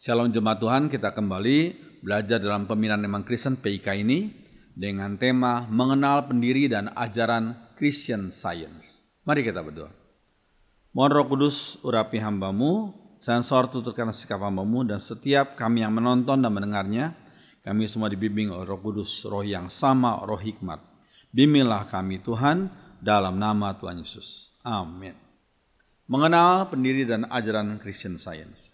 Shalom jemaat Tuhan, kita kembali belajar dalam Pembinaan Iman Kristen PIK ini dengan tema mengenal pendiri dan ajaran Christian Science. Mari kita berdoa. Mohon Roh Kudus urapi hamba-Mu, sensor tuturkan sikap hamba-Mu, dan setiap kami yang menonton dan mendengarnya, kami semua dibimbing oleh Roh Kudus, Roh yang sama, Roh hikmat. Bimbinglah kami Tuhan, dalam nama Tuhan Yesus. Amin. Mengenal pendiri dan ajaran Christian Science.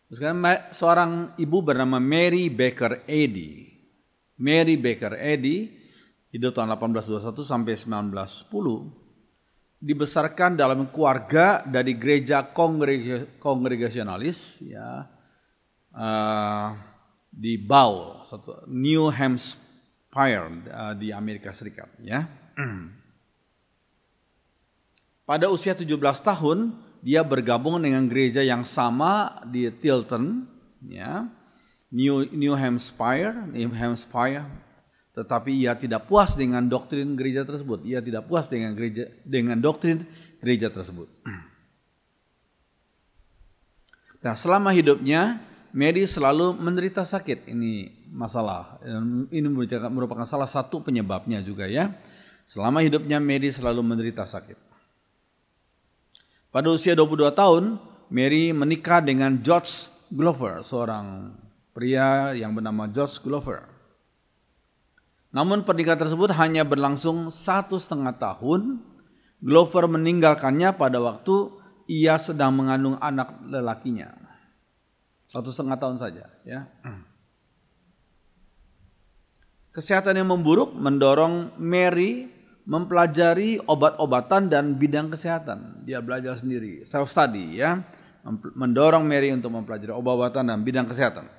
Sekarang seorang ibu bernama Mary Baker Eddy. Mary Baker Eddy hidup tahun 1821 sampai 1910. Dibesarkan dalam keluarga dari gereja kongregasionalis, ya, di Bow, New Hampshire di Amerika Serikat. Ya. Pada usia 17 tahun, dia bergabung dengan gereja yang sama di Tilton, ya, New Hampshire, tetapi ia tidak puas dengan doktrin gereja tersebut. Ia tidak puas dengan doktrin gereja tersebut. Nah, selama hidupnya, Mary selalu menderita sakit. Ini masalah. Ini merupakan salah satu penyebabnya juga, ya. Selama hidupnya, Mary selalu menderita sakit. Pada usia 22 tahun, Mary menikah dengan George Glover, seorang pria yang bernama George Glover. Namun pernikahan tersebut hanya berlangsung 1,5 tahun. Glover meninggalkannya pada waktu ia sedang mengandung anak lelakinya. 1,5 tahun saja. Ya. Kesehatan yang memburuk mendorong Mary mempelajari obat-obatan dan bidang kesehatan. Dia belajar sendiri, self study, ya, mendorong Mary untuk mempelajari obat-obatan dan bidang kesehatan.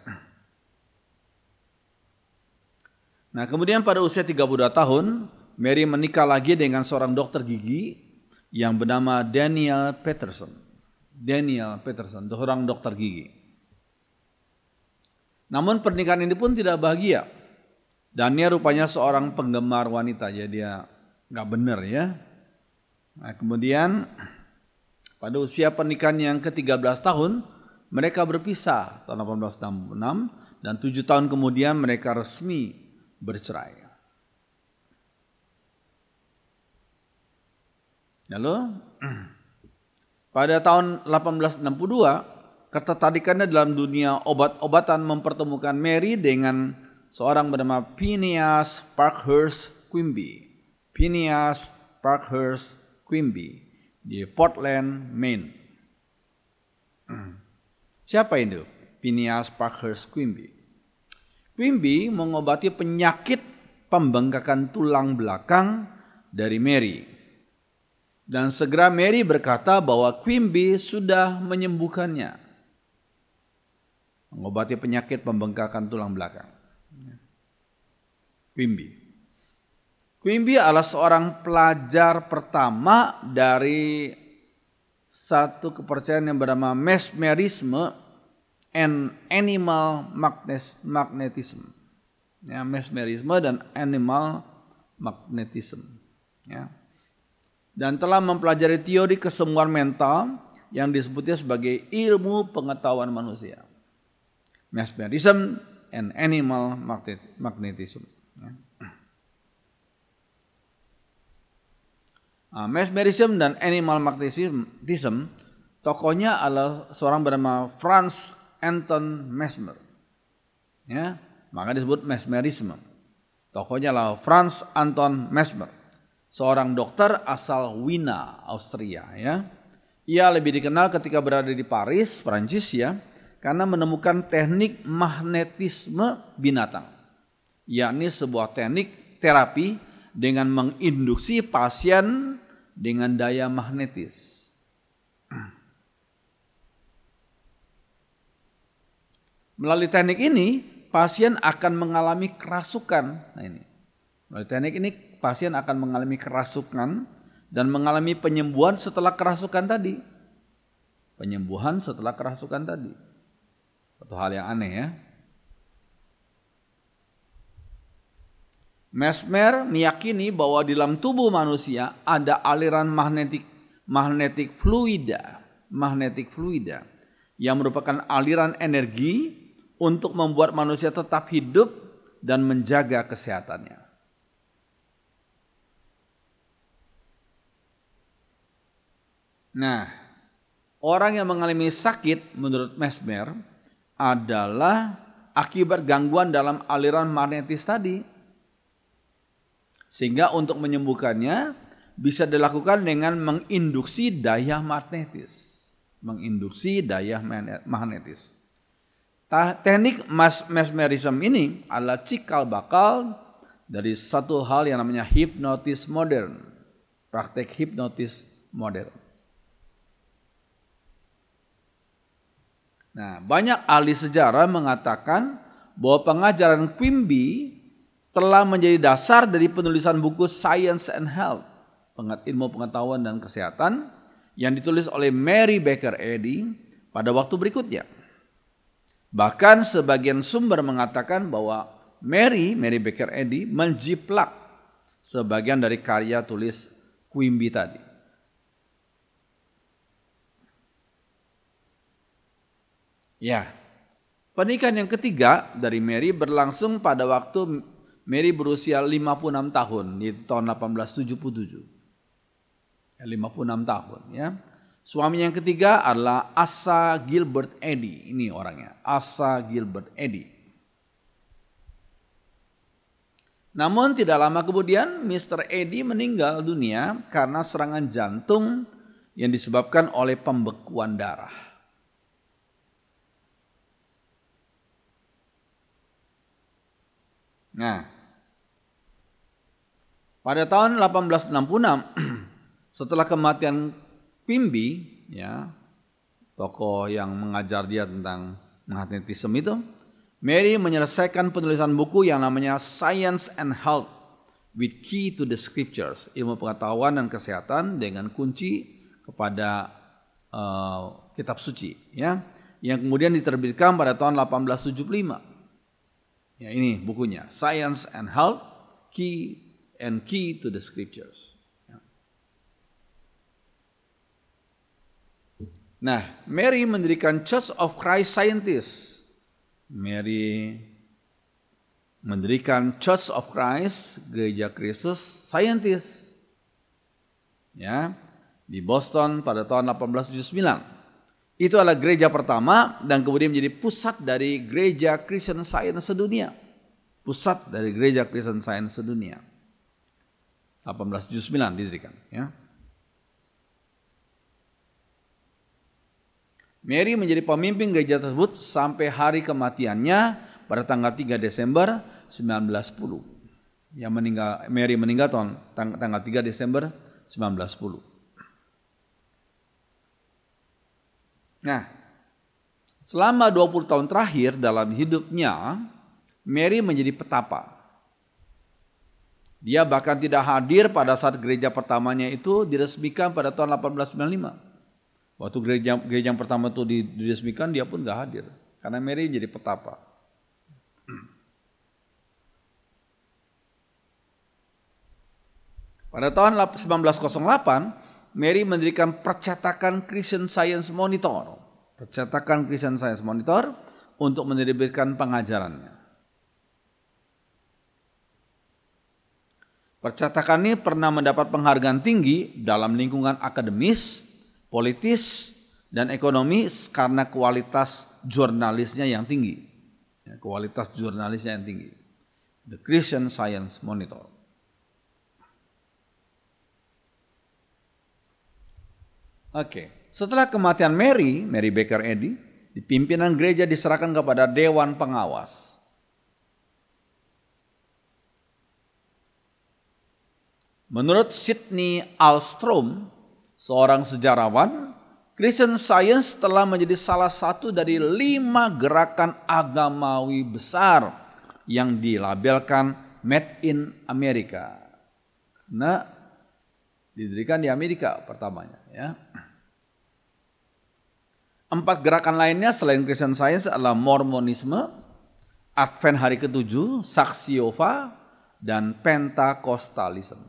Nah, kemudian pada usia 32 tahun, Mary menikah lagi dengan seorang dokter gigi yang bernama Daniel Peterson. Daniel Peterson, seorang dokter gigi. Namun pernikahan ini pun tidak bahagia. Daniel rupanya seorang penggemar wanita, jadi dia nggak benar, ya. Nah, kemudian pada usia pernikahan yang ke-13 tahun mereka berpisah tahun 1866 dan 7 tahun kemudian mereka resmi bercerai. Lalu pada tahun 1862 ketertarikannya dalam dunia obat-obatan mempertemukan Mary dengan seorang bernama Phineas Parkhurst Quimby. Phineas Parkhurst Quimby di Portland, Maine. Siapa itu? Phineas Parkhurst Quimby. Quimby mengobati penyakit pembengkakan tulang belakang dari Mary. Dan segera Mary berkata bahwa Quimby sudah menyembuhkannya. Mengobati penyakit pembengkakan tulang belakang. Quimby adalah seorang pelajar pertama dari satu kepercayaan yang bernama mesmerisme and animal magnetism. Ya, mesmerisme dan animal magnetism. Ya. Dan telah mempelajari teori kesembuhan mental yang disebutnya sebagai ilmu pengetahuan manusia. Mesmerism and animal magnetism. Ya. Mesmerism dan animal magnetism, tokohnya adalah seorang bernama Franz Anton Mesmer. Ya, maka disebut mesmerisme. Tokohnya adalah Franz Anton Mesmer, seorang dokter asal Wina, Austria. Ya, ia lebih dikenal ketika berada di Paris, Prancis, ya, karena menemukan teknik magnetisme binatang, yakni sebuah teknik terapi dengan menginduksi pasien dengan daya magnetis. Melalui teknik ini, pasien akan mengalami kerasukan. Nah, ini. Melalui teknik ini, pasien akan mengalami kerasukan dan mengalami penyembuhan setelah kerasukan tadi. Penyembuhan setelah kerasukan tadi. Satu hal yang aneh, ya. Mesmer meyakini bahwa di dalam tubuh manusia ada aliran magnetik fluida yang merupakan aliran energi untuk membuat manusia tetap hidup dan menjaga kesehatannya. Nah, orang yang mengalami sakit menurut Mesmer adalah akibat gangguan dalam aliran magnetis tadi. Sehingga untuk menyembuhkannya bisa dilakukan dengan menginduksi daya magnetis. Menginduksi daya magnetis. Teknik mesmerism ini adalah cikal bakal dari satu hal yang namanya hipnotis modern. Praktek hipnotis modern. Nah, banyak ahli sejarah mengatakan bahwa pengajaran Quimby telah menjadi dasar dari penulisan buku Science and Health, ilmu pengetahuan dan kesehatan, yang ditulis oleh Mary Baker Eddy pada waktu berikutnya. Bahkan sebagian sumber mengatakan bahwa Mary Baker Eddy menjiplak sebagian dari karya tulis Quimby tadi. Ya, pernikahan yang ketiga dari Mary berlangsung pada waktu Mary berusia 56 tahun di tahun 1877. 56 tahun ya. Suami yang ketiga adalah Asa Gilbert Eddy. Ini orangnya, Asa Gilbert Eddy. Namun tidak lama kemudian Mr. Eddy meninggal dunia karena serangan jantung yang disebabkan oleh pembekuan darah. Nah, pada tahun 1866 setelah kematian Quimby, ya, tokoh yang mengajar dia tentang magnetisme itu, Mary menyelesaikan penulisan buku yang namanya Science and Health with Key to the Scriptures, ilmu pengetahuan dan kesehatan dengan kunci kepada kitab suci, ya, yang kemudian diterbitkan pada tahun 1875. Ya, ini bukunya, Science and Health, Key to the Scriptures. Nah, Mary mendirikan Church of Christ Scientist. Mary mendirikan Church of Christ, Gereja Kristus Scientist, ya, di Boston pada tahun 1879. Itu adalah gereja pertama dan kemudian menjadi pusat dari gereja Christian Science sedunia. Pusat dari gereja Christian Science sedunia. 1879 didirikan. Ya. Mary menjadi pemimpin gereja tersebut sampai hari kematiannya pada tanggal 3 Desember 1910. Mary meninggal tanggal 3 Desember 1910. Nah, selama 20 tahun terakhir dalam hidupnya, Mary menjadi petapa. Dia bahkan tidak hadir pada saat gereja pertamanya itu diresmikan pada tahun 1895. Waktu gereja yang pertama itu diresmikan, dia pun gak hadir. Karena Mary jadi petapa. Pada tahun 1908, Mary mendirikan percetakan Christian Science Monitor. Percetakan Christian Science Monitor untuk menerbitkan pengajarannya. Percetakan ini pernah mendapat penghargaan tinggi dalam lingkungan akademis, politis, dan ekonomi karena kualitas jurnalisnya yang tinggi. Kualitas jurnalisnya yang tinggi. The Christian Science Monitor. Oke, setelah kematian Mary Baker Eddy, pimpinan gereja diserahkan kepada Dewan Pengawas. Menurut Sidney Alstrom, seorang sejarawan, Christian Science telah menjadi salah satu dari 5 gerakan agamawi besar yang dilabelkan Made in America. Nah, didirikan di Amerika pertamanya, ya. 4 gerakan lainnya selain Christian Science adalah Mormonisme, Advent hari ke-7, Saksi Yehova, dan Pentakostalisme.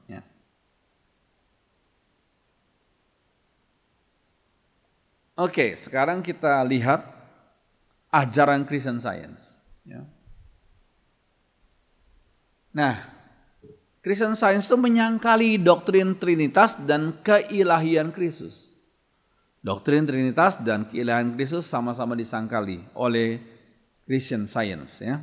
Ya. Oke, sekarang kita lihat ajaran Christian Science. Ya. Nah, Christian Science itu menyangkali doktrin Trinitas dan keilahian Kristus. Doktrin Trinitas dan keilahian Kristus sama-sama disangkali oleh Christian Science. Ya.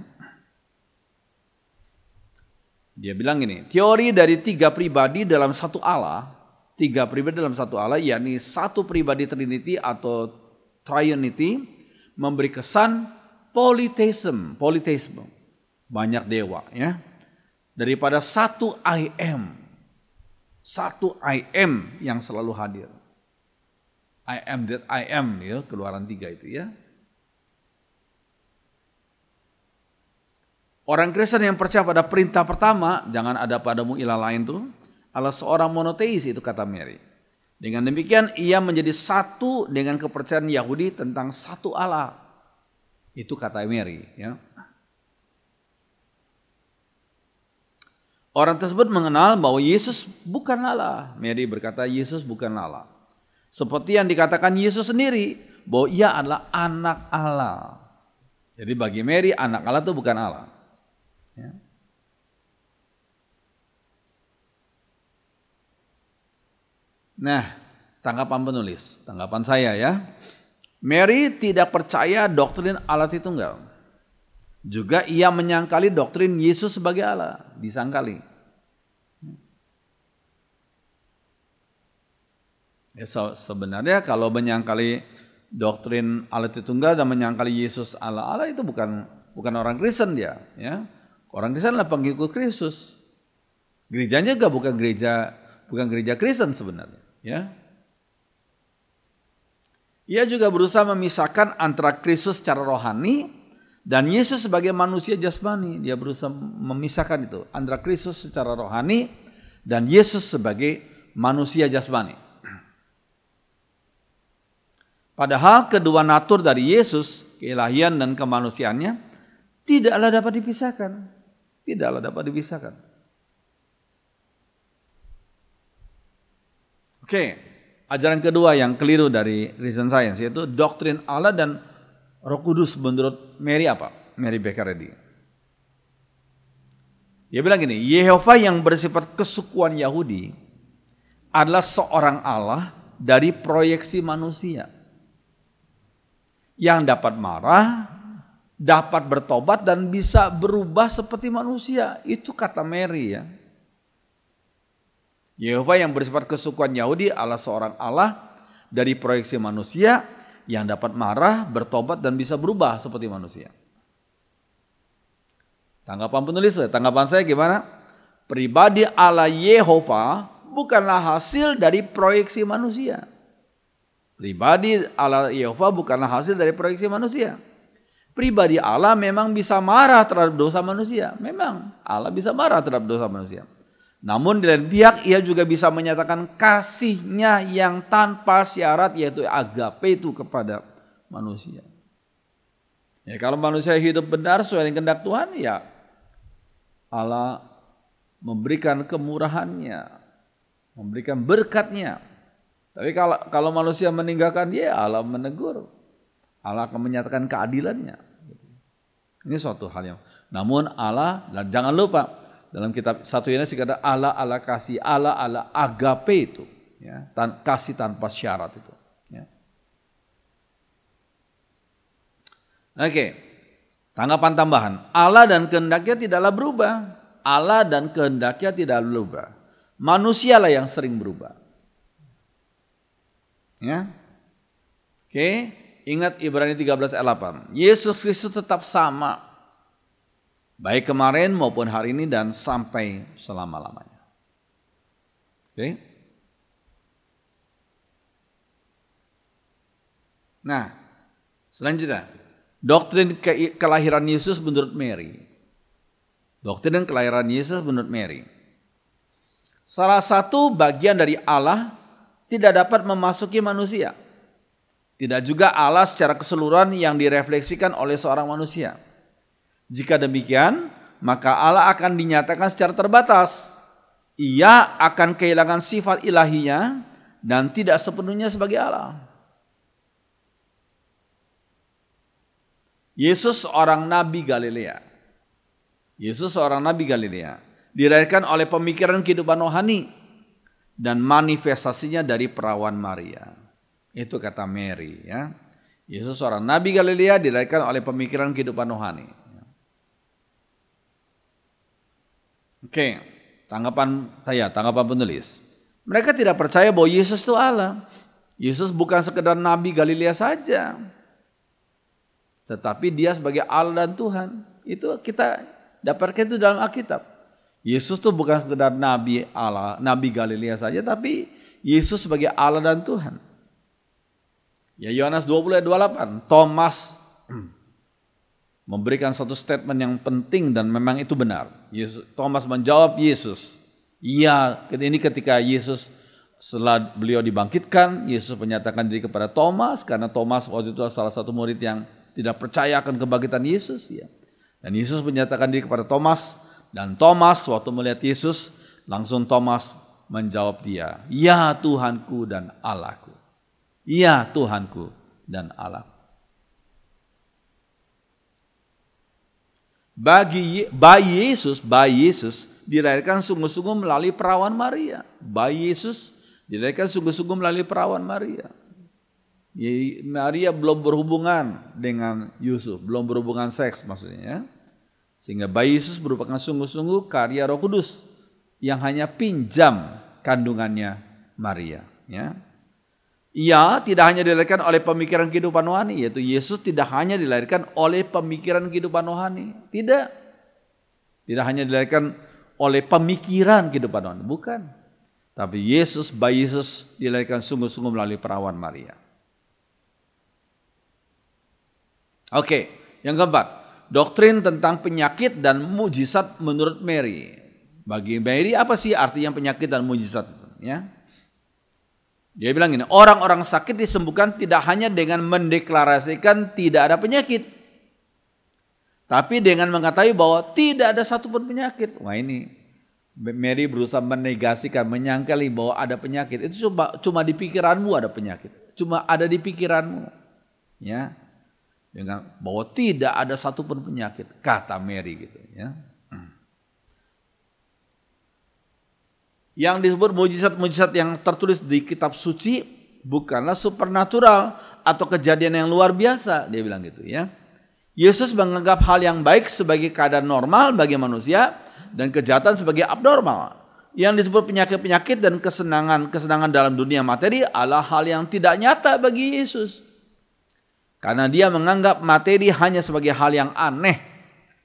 Dia bilang gini, teori dari 3 pribadi dalam satu Allah, 3 pribadi dalam satu Allah, yakni satu pribadi Trinity atau Triunity, memberi kesan polytheism, banyak dewa, ya, daripada satu I am yang selalu hadir. I am that I am, ya, Keluaran 3 itu, ya. Orang Kristen yang percaya pada perintah pertama, jangan ada padamu ilah lain tuh, adalah seorang monoteis, itu kata Mary. Dengan demikian ia menjadi satu dengan kepercayaan Yahudi tentang satu Allah. Itu kata Mary. Ya. Orang tersebut mengenal bahwa Yesus bukan Allah. Mary berkata Yesus bukan Allah. Seperti yang dikatakan Yesus sendiri, bahwa ia adalah anak Allah. Jadi bagi Mary anak Allah itu bukan Allah. Ya. Nah, tanggapan penulis, tanggapan saya ya. Mary tidak percaya doktrin Allah Tritunggal. Juga ia menyangkali doktrin Yesus sebagai Allah, disangkali. Ya, sebenarnya kalau menyangkali doktrin Allah Tritunggal dan menyangkali Yesus Allah itu bukan orang Kristen dia, ya. Orang Kristen adalah pengikut Kristus. Gerejanya juga bukan gereja Kristen sebenarnya. Ya, ia juga berusaha memisahkan antara Kristus secara rohani dan Yesus sebagai manusia jasmani. Dia berusaha memisahkan itu antara Kristus secara rohani dan Yesus sebagai manusia jasmani. Padahal kedua natur dari Yesus, keilahian dan kemanusiaannya, tidaklah dapat dipisahkan. Tidaklah dapat dipisahkan. Oke, ajaran kedua yang keliru dari Christian Science yaitu doktrin Allah dan Roh Kudus menurut Mary apa? Mary Baker Eddy. Dia bilang gini, Yehova yang bersifat kesukuan Yahudi adalah seorang Allah dari proyeksi manusia yang dapat marah, dapat bertobat dan bisa berubah seperti manusia. Itu kata Mary ya. Yehova yang bersifat kesukuan Yahudi adalah seorang Allah dari proyeksi manusia yang dapat marah, bertobat dan bisa berubah seperti manusia. Tanggapan penulis, tanggapan saya gimana? Pribadi Allah Yehova bukanlah hasil dari proyeksi manusia. Pribadi Allah Yehova bukanlah hasil dari proyeksi manusia. Pribadi Allah memang bisa marah terhadap dosa manusia. Memang Allah bisa marah terhadap dosa manusia. Namun di lain pihak ia juga bisa menyatakan kasihnya yang tanpa syarat, yaitu agape itu kepada manusia. Ya, kalau manusia hidup benar sesuai dengan kehendak Tuhan, ya Allah memberikan kemurahannya, memberikan berkatnya. Tapi kalau manusia meninggalkan dia, Allah menegur. Allah akan menyatakan keadilannya. Ini suatu hal yang. Namun Allah, dan jangan lupa dalam kitab 1 Yohanes dikata Allah kasih, Allah agape itu, ya, kasih tanpa syarat itu. Ya. Oke, tanggapan tambahan. Allah dan kehendaknya tidaklah berubah. Allah dan kehendaknya tidak berubah. Manusialah yang sering berubah. Ya. Oke, ingat Ibrani 13 ayat 8. Yesus Kristus tetap sama. Baik kemarin maupun hari ini dan sampai selama-lamanya. Oke. Nah, selanjutnya. Doktrin kelahiran Yesus menurut Mary. Doktrin kelahiran Yesus menurut Mary. Salah satu bagian dari Allah tidak dapat memasuki manusia. Tidak juga Allah secara keseluruhan yang direfleksikan oleh seorang manusia. Jika demikian, maka Allah akan dinyatakan secara terbatas. Ia akan kehilangan sifat ilahinya dan tidak sepenuhnya sebagai Allah. Yesus seorang nabi Galilea. Yesus seorang nabi Galilea. Dilahirkan oleh pemikiran kehidupan rohani dan manifestasinya dari perawan Maria. Itu kata Mary ya. Yesus seorang nabi Galilea dilahirkan oleh pemikiran kehidupan rohani. Oke, tanggapan penulis. Mereka tidak percaya bahwa Yesus itu Allah. Yesus bukan sekedar nabi Galilea saja, tetapi dia sebagai Allah dan Tuhan. Itu kita dapatkan itu dalam Alkitab. Yesus itu bukan sekedar nabi Allah, nabi Galilea saja, tapi Yesus sebagai Allah dan Tuhan. Ya, Yohanes 20 ayat 28, Thomas memberikan satu statement yang penting dan memang itu benar. Thomas menjawab Yesus. Iya, ini ketika Yesus setelah beliau dibangkitkan, Yesus menyatakan diri kepada Thomas karena Thomas waktu itu salah satu murid yang tidak percaya akan kebangkitan Yesus. Ya. Dan Yesus menyatakan diri kepada Thomas dan Thomas waktu melihat Yesus langsung Thomas menjawab dia, ya Tuhanku dan Allahku. Ya Tuhanku dan Allah. Bayi Yesus dilahirkan sungguh-sungguh melalui perawan Maria. Bayi Yesus dilahirkan sungguh-sungguh melalui perawan Maria. Maria belum berhubungan dengan Yusuf, belum berhubungan seks maksudnya ya. Sehingga bayi Yesus merupakan sungguh-sungguh karya Roh Kudus yang hanya pinjam kandungannya Maria ya. Ia tidak hanya dilahirkan oleh pemikiran kehidupan rohani, yaitu Yesus tidak hanya dilahirkan oleh pemikiran kehidupan rohani. Tidak hanya dilahirkan oleh pemikiran kehidupan rohani, bukan. Tapi bayi Yesus dilahirkan sungguh-sungguh melalui perawan Maria. Oke, yang keempat, doktrin tentang penyakit dan mujizat menurut Mary. Bagi Mary apa sih artinya penyakit dan mujizat? Ya. Dia bilang gini, orang-orang sakit disembuhkan tidak hanya dengan mendeklarasikan tidak ada penyakit, tapi dengan mengetahui bahwa tidak ada satupun penyakit. Wah ini Mary berusaha menegasikan, menyangkali bahwa ada penyakit. Itu cuma di pikiranmu ada penyakit, cuma ada di pikiranmu, ya. Dengan bahwa tidak ada satupun penyakit, kata Mary gitu, ya. Yang disebut mujizat-mujizat yang tertulis di kitab suci bukanlah supernatural atau kejadian yang luar biasa, dia bilang gitu ya. Yesus menganggap hal yang baik sebagai keadaan normal bagi manusia dan kejahatan sebagai abnormal. Yang disebut penyakit-penyakit dan kesenangan dalam dunia materi adalah hal yang tidak nyata bagi Yesus. Karena dia menganggap materi hanya sebagai hal yang aneh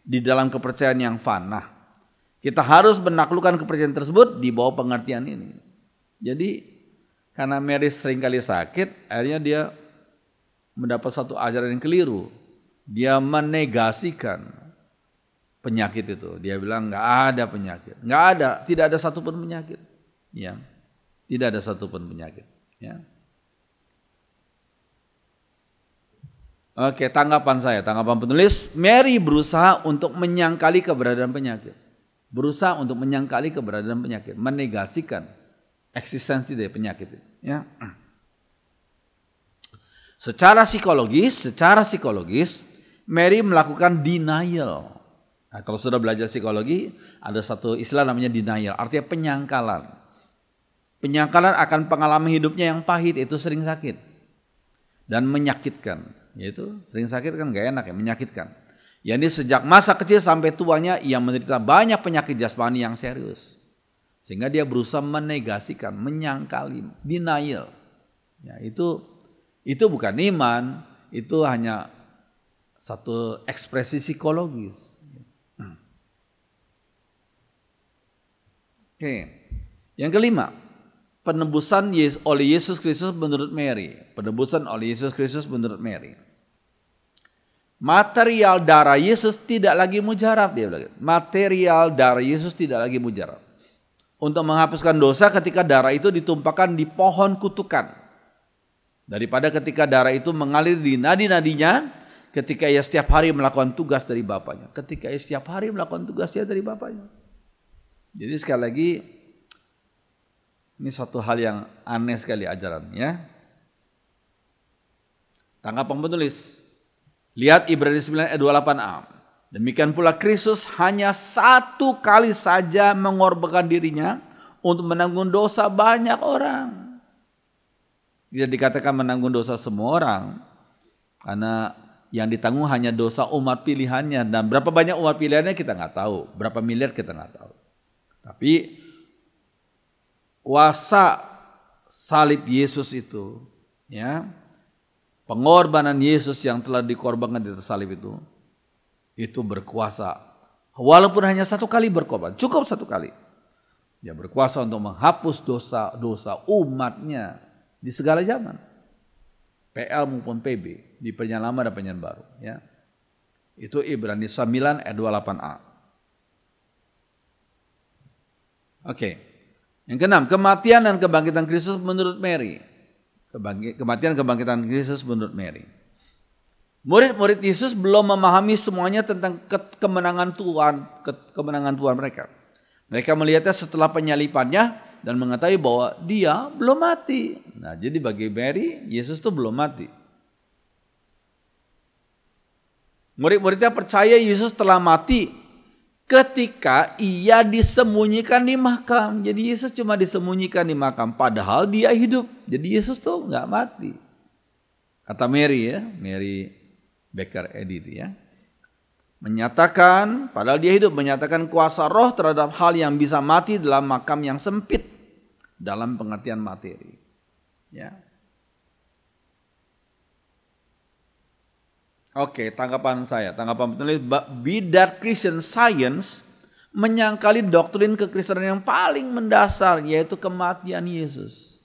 di dalam kepercayaan yang fana. Kita harus menaklukkan kepercayaan tersebut di bawah pengertian ini. Jadi karena Mary seringkali sakit, akhirnya dia mendapat satu ajaran yang keliru. Dia menegasikan penyakit itu. Dia bilang nggak ada penyakit, nggak ada, tidak ada satupun penyakit. Ya, tidak ada satupun penyakit. Ya. Oke, tanggapan penulis, Mary berusaha untuk menyangkali keberadaan penyakit. Menegasikan eksistensi dari penyakit itu. Ya. Secara psikologis, Mary melakukan denial. Nah, kalau sudah belajar psikologi, ada satu istilah namanya denial, artinya penyangkalan. Penyangkalan akan pengalaman hidupnya yang pahit, itu sering sakit dan menyakitkan. Yaitu sering sakit kan gak enak ya, menyakitkan. Yakni sejak masa kecil sampai tuanya ia menderita banyak penyakit jasmani yang serius. Sehingga dia berusaha menegasikan, menyangkali, denial. Ya, itu bukan iman, itu hanya satu ekspresi psikologis. Oke. Yang kelima, penebusan oleh Yesus Kristus menurut Mary. Material darah Yesus tidak lagi mujarab, dia bilang. Material darah Yesus tidak lagi mujarab untuk menghapuskan dosa ketika darah itu ditumpahkan di pohon kutukan, daripada ketika darah itu mengalir di nadi-nadinya ketika ia setiap hari melakukan tugas dari Bapaknya. Jadi sekali lagi ini satu hal yang aneh sekali ajarannya. Tanggapan penulis, Lihat Ibrani 9 ayat 28a. Demikian pula Kristus hanya satu kali saja mengorbankan dirinya untuk menanggung dosa banyak orang. Tidak dikatakan menanggung dosa semua orang, karena yang ditanggung hanya dosa umat pilihannya. Dan berapa banyak umat pilihannya kita nggak tahu, berapa miliar kita nggak tahu. Tapi kuasa salib Yesus itu, ya, pengorbanan Yesus yang telah dikorbankan di atas salib itu berkuasa. Walaupun hanya satu kali berkorban, cukup satu kali. Dia berkuasa untuk menghapus dosa-dosa umatnya di segala zaman. PL maupun PB, di Perjanjian Lama dan Perjanjian Baru. Ya. Itu Ibrani 9 ayat 28a. Oke. Yang keenam, kematian dan kebangkitan Kristus menurut Mary. Kematian dan kebangkitan Kristus menurut Mary. Murid-murid Yesus belum memahami semuanya tentang kemenangan Tuhan mereka. Mereka melihatnya setelah penyalipannya dan mengetahui bahwa dia belum mati. Nah, jadi bagi Mary, Yesus itu belum mati. Murid-muridnya percaya Yesus telah mati ketika ia disembunyikan di makam. Jadi Yesus cuma disembunyikan di makam, padahal dia hidup. Jadi Yesus tuh nggak mati. Kata Mary, ya, Mary Baker Edith, ya, menyatakan, padahal dia hidup, menyatakan kuasa roh terhadap hal yang bisa mati dalam makam yang sempit dalam pengertian materi. Ya. Oke, tanggapan penulis, bidat Christian Science menyangkali doktrin kekristenan yang paling mendasar, yaitu kematian Yesus.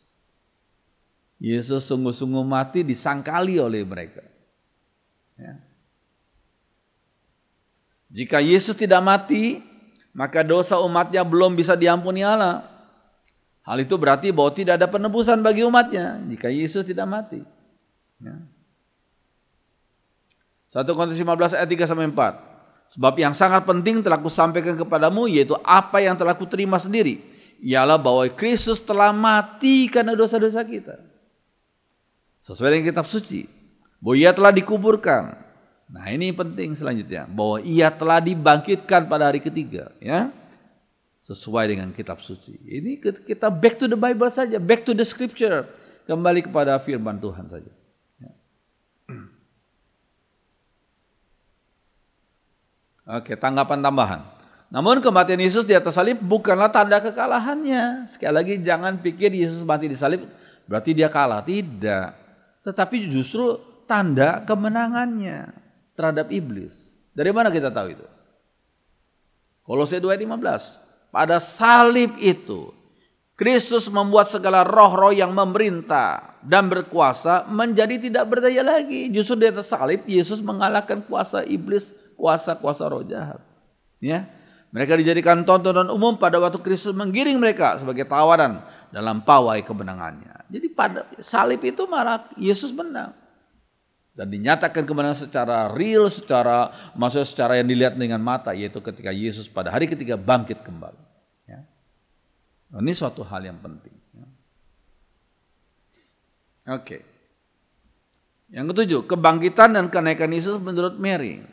Yesus sungguh-sungguh mati disangkali oleh mereka. Ya. Jika Yesus tidak mati, maka dosa umatnya belum bisa diampuni Allah. Hal itu berarti bahwa tidak ada penebusan bagi umatnya jika Yesus tidak mati. Ya. 1 Korintus 15 ayat 3-4. Sebab yang sangat penting telah kusampaikan kepadamu, yaitu apa yang telah kuterima sendiri, ialah bahwa Kristus telah mati karena dosa-dosa kita. Sesuai dengan kitab suci, bahwa ia telah dikuburkan. Nah, ini penting selanjutnya, bahwa ia telah dibangkitkan pada hari ketiga, ya. Sesuai dengan kitab suci. Ini kita back to the Bible saja, back to the scripture, kembali kepada firman Tuhan saja. Ya. Oke, tanggapan tambahan. Namun kematian Yesus di atas salib bukanlah tanda kekalahannya. Sekali lagi, jangan pikir Yesus mati di salib berarti dia kalah. Tidak. Tetapi justru tanda kemenangannya terhadap iblis. Dari mana kita tahu itu? Kolose 2:15. Pada salib itu Kristus membuat segala roh-roh yang memerintah dan berkuasa menjadi tidak berdaya lagi. Justru di atas salib Yesus mengalahkan kuasa iblis, kuasa-kuasa roh jahat. Ya, mereka dijadikan tontonan umum pada waktu Kristus menggiring mereka sebagai tawanan dalam pawai kemenangannya. Jadi pada salib itu malah Yesus menang. Dan dinyatakan kemenangan secara real, secara yang dilihat dengan mata, yaitu ketika Yesus pada hari ketiga bangkit kembali. Ya. Ini suatu hal yang penting. Ya. Oke. Yang ketujuh, kebangkitan dan kenaikan Yesus menurut Mary.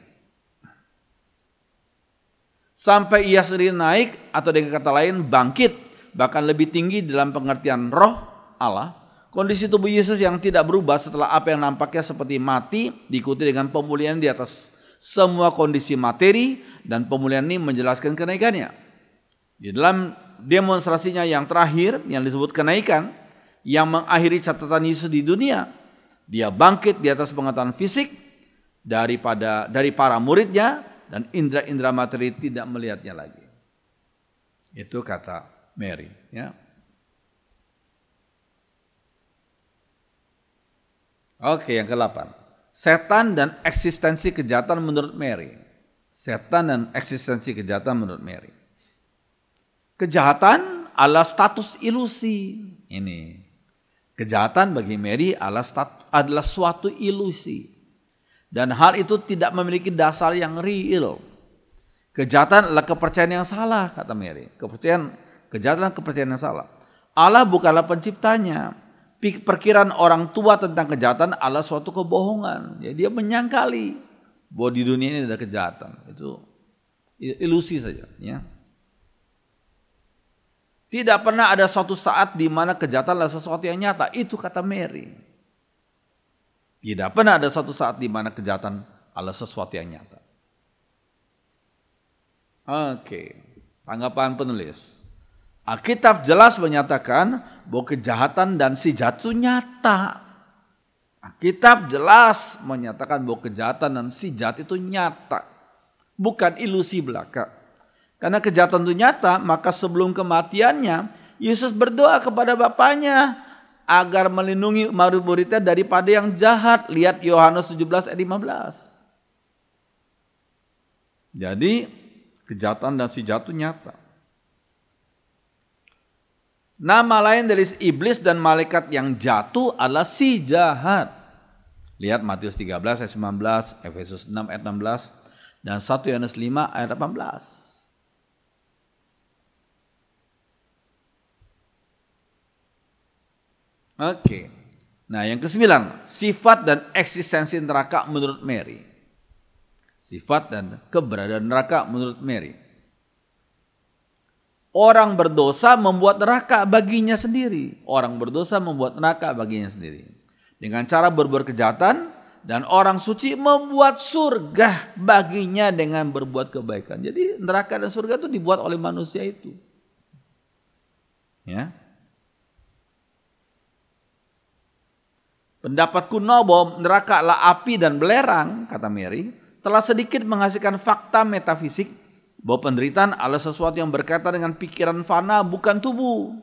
Sampai ia sendiri naik, atau dengan kata lain bangkit, bahkan lebih tinggi dalam pengertian roh Allah. Kondisi tubuh Yesus yang tidak berubah setelah apa yang nampaknya seperti mati diikuti dengan pemulihan di atas semua kondisi materi, dan pemulihan ini menjelaskan kenaikannya. Di dalam demonstrasinya yang terakhir yang disebut kenaikan yang mengakhiri catatan Yesus di dunia, dia bangkit di atas pengetahuan fisik dari para muridnya, dan indera-indera materi tidak melihatnya lagi. Itu kata Mary, ya. Oke, yang ke-8. Setan dan eksistensi kejahatan menurut Mary. Setan dan eksistensi kejahatan menurut Mary. Kejahatan adalah status ilusi. Ini. Kejahatan bagi Mary adalah suatu ilusi. Dan hal itu tidak memiliki dasar yang real. Kejahatan adalah kepercayaan yang salah, kata Mary. Kejahatan adalah kepercayaan yang salah. Allah bukanlah penciptanya. Perkiraan orang tua tentang kejahatan adalah suatu kebohongan. Ya, dia menyangkali. bahwa di dunia ini ada kejahatan. Itu ilusi saja, ya. Tidak pernah ada suatu saat di mana kejahatan adalah sesuatu yang nyata. Itu kata Mary. Tidak pernah ada suatu saat di mana kejahatan adalah sesuatu yang nyata. Oke, tanggapan penulis. Alkitab jelas menyatakan bahwa kejahatan dan si jahat itu nyata. Alkitab jelas menyatakan bahwa kejahatan dan si jahat itu nyata. Bukan ilusi belaka. Karena kejahatan itu nyata, maka sebelum kematiannya, Yesus berdoa kepada Bapaknya agar melindungi murid-muridnya daripada yang jahat. Lihat Yohanes 17 ayat 15. Jadi kejahatan dan si jahat itu nyata. Nama lain dari iblis dan malaikat yang jatuh adalah si jahat. Lihat Matius 13 ayat 19, Efesus 6 ayat 16, dan 1 Yohanes 5 ayat 18. Oke. Nah, yang ke-9, sifat dan eksistensi neraka menurut Mary. Sifat dan keberadaan neraka menurut Mary. Orang berdosa membuat neraka baginya sendiri. Orang berdosa membuat neraka baginya sendiri. Dengan cara berbuat kejahatan, dan orang suci membuat surga baginya dengan berbuat kebaikan. Jadi neraka dan surga itu dibuat oleh manusia itu. Ya. Pendapat kuno bahwa neraka adalah api dan belerang, kata Mary, telah sedikit menghasilkan fakta metafisik bahwa penderitaan adalah sesuatu yang berkaitan dengan pikiran fana, bukan tubuh.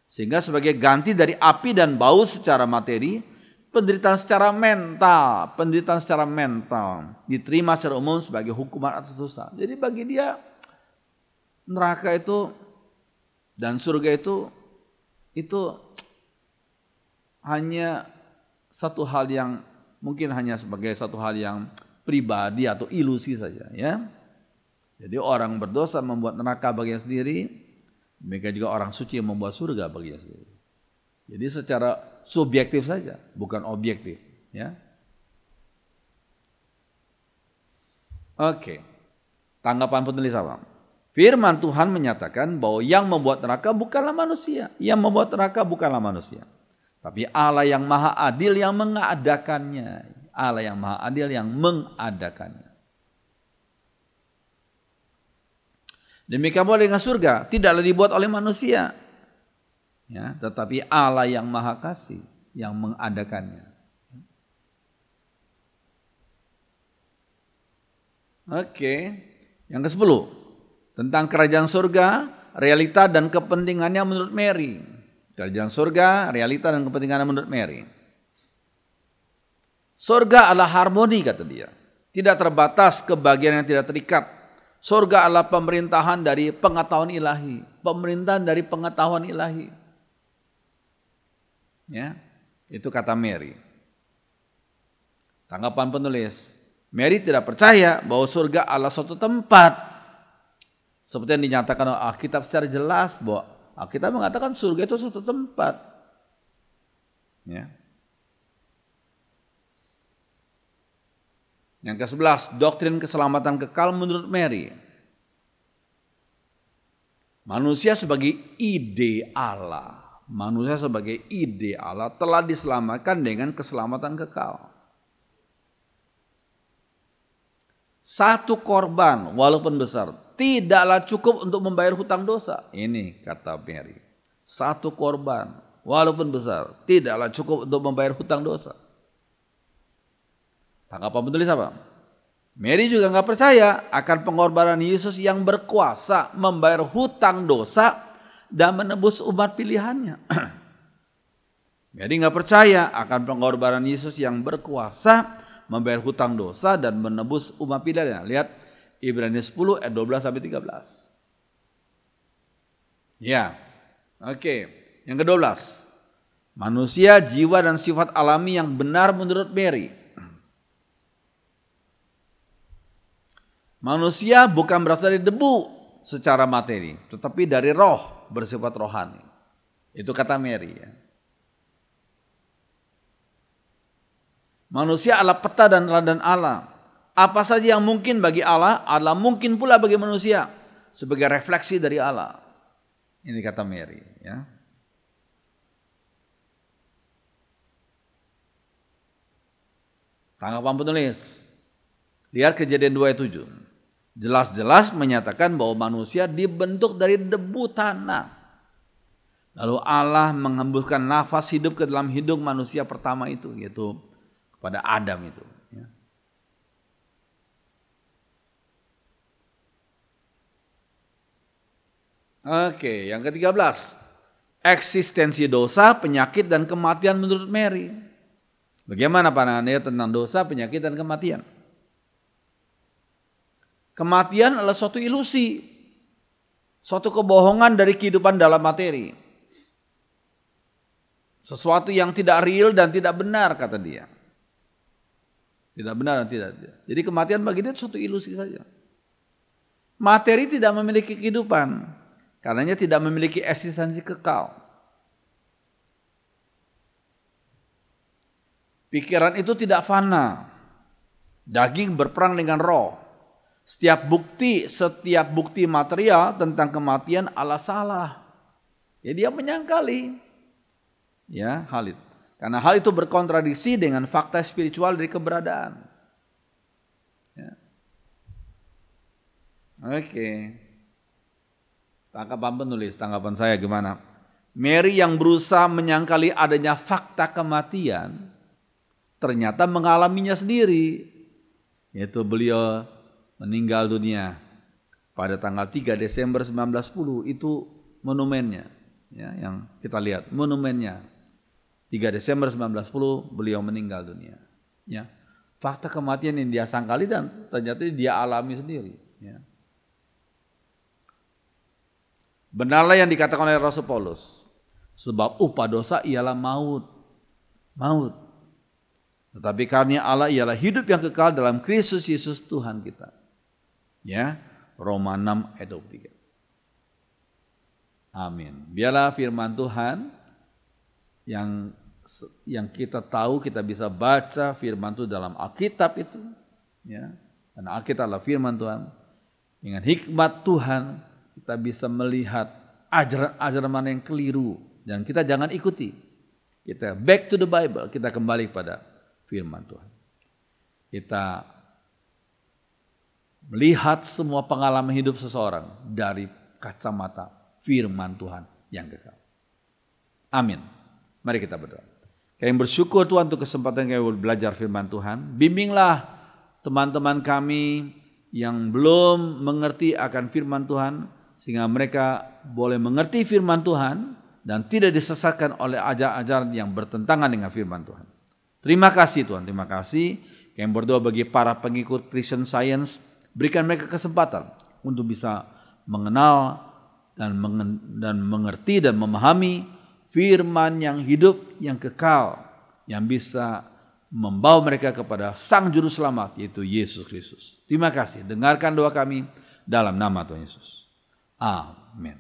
Sehingga sebagai ganti dari api dan bau secara materi, penderitaan secara mental diterima secara umum sebagai hukuman atas dosa. Jadi bagi dia neraka itu dan surga itu hanya satu hal yang mungkin hanya sebagai satu hal yang pribadi atau ilusi saja, ya. Jadi orang berdosa membuat neraka baginya sendiri, demikian juga orang suci yang membuat surga baginya sendiri. Jadi secara subjektif saja, bukan objektif, ya. Oke. Tanggapan penulis apa? Firman Tuhan menyatakan bahwa yang membuat neraka bukanlah manusia, yang membuat neraka bukanlah manusia, tapi Allah yang maha adil yang mengadakannya. Allah yang maha adil yang mengadakannya. Demikian pula dengan surga, tidaklah dibuat oleh manusia, ya, tetapi Allah yang maha kasih yang mengadakannya. Oke, yang ke-10 tentang kerajaan surga, realita dan kepentingannya menurut Mary. Kerajaan surga, realita dan kepentingannya menurut Mary. Surga adalah harmoni, kata dia. Tidak terbatas kebahagiaan yang tidak terikat. Surga adalah pemerintahan dari pengetahuan ilahi. Pemerintahan dari pengetahuan ilahi. Ya, itu kata Mary. Tanggapan penulis, Mary tidak percaya bahwa surga adalah suatu tempat. Seperti yang dinyatakan oleh Alkitab secara jelas bahwa Alkitab mengatakan surga itu suatu tempat. Ya. Yang ke-11, doktrin keselamatan kekal menurut Mary. Manusia sebagai ide Allah. Manusia sebagai ide Allah telah diselamatkan dengan keselamatan kekal. Satu korban walaupun besar tidaklah cukup untuk membayar hutang dosa. Ini kata Mary. Satu korban walaupun besar tidaklah cukup untuk membayar hutang dosa. Tanggapan penulis apa? Mary juga nggak percaya akan pengorbanan Yesus yang berkuasa membayar hutang dosa dan menebus umat pilihannya. Mary nggak percaya akan pengorbanan Yesus yang berkuasa membayar hutang dosa dan menebus umat pilihannya. Lihat Ibrani 10 ayat 12 sampai 13. Ya. Oke. Yang ke-12. Manusia, jiwa dan sifat alami yang benar menurut Mary. Manusia bukan berasal dari debu secara materi, tetapi dari roh bersifat rohani. Itu kata Mary, ya. Manusia adalah peta dan teladan Allah. Apa saja yang mungkin bagi Allah adalah mungkin pula bagi manusia sebagai refleksi dari Allah. Ini kata Mary, ya. Tanggapan penulis. Lihat Kejadian 2 ayat 7. Jelas-jelas menyatakan bahwa manusia dibentuk dari debu tanah. Lalu Allah menghembuskan nafas hidup ke dalam hidung manusia pertama itu, yaitu kepada Adam itu. Ya. Oke, yang ke-13. Eksistensi dosa, penyakit, dan kematian menurut Mary. Bagaimana pandangannya tentang dosa, penyakit, dan kematian? Kematian adalah suatu ilusi, suatu kebohongan dari kehidupan dalam materi. Sesuatu yang tidak real dan tidak benar, kata dia. Tidak benar dan tidak. Jadi kematian bagi dia suatu ilusi saja. Materi tidak memiliki kehidupan, karenanya tidak memiliki eksistensi kekal. Pikiran itu tidak fana. Daging berperang dengan roh. Setiap bukti material tentang kematian adalah salah. Ya, dia menyangkali. Ya, hal itu. Karena hal itu berkontradiksi dengan fakta spiritual dari keberadaan. Ya. Oke. Tanggapan penulis, tanggapan saya gimana? Mary yang berusaha menyangkali adanya fakta kematian, ternyata mengalaminya sendiri. Yaitu beliau meninggal dunia pada tanggal 3 Desember 1910, itu monumennya. Ya, yang kita lihat, monumennya. 3 Desember 1910 beliau meninggal dunia. Ya. Fakta kematian yang dia sangkali dan ternyata dia alami sendiri. Ya. Benarlah yang dikatakan oleh Rasul Paulus, sebab upah dosa ialah maut. Maut. Tetapi karunia Allah ialah hidup yang kekal dalam Kristus Yesus Tuhan kita. Ya, Roma 6 ayat 23. Amin. Biarlah firman Tuhan yang kita tahu, kita bisa baca firman Tuhan dalam Alkitab itu, ya. Karena Alkitab adalah firman Tuhan. Dengan hikmat Tuhan kita bisa melihat ajaran-ajaran mana yang keliru dan kita jangan ikuti. Kita back to the Bible, kita kembali pada firman Tuhan. Kita melihat semua pengalaman hidup seseorang dari kacamata firman Tuhan yang kekal. Amin. Mari kita berdoa. Kami bersyukur Tuhan untuk kesempatan kami belajar firman Tuhan. Bimbinglah teman-teman kami yang belum mengerti akan firman Tuhan, sehingga mereka boleh mengerti firman Tuhan dan tidak disesatkan oleh ajaran-ajaran yang bertentangan dengan firman Tuhan. Terima kasih Tuhan, terima kasih. Kami berdoa bagi para pengikut Christian Science, berikan mereka kesempatan untuk bisa mengenal dan mengerti dan memahami firman yang hidup, yang kekal, yang bisa membawa mereka kepada Sang Juru Selamat, yaitu Yesus Kristus. Terima kasih. Dengarkan doa kami dalam nama Tuhan Yesus. Amin.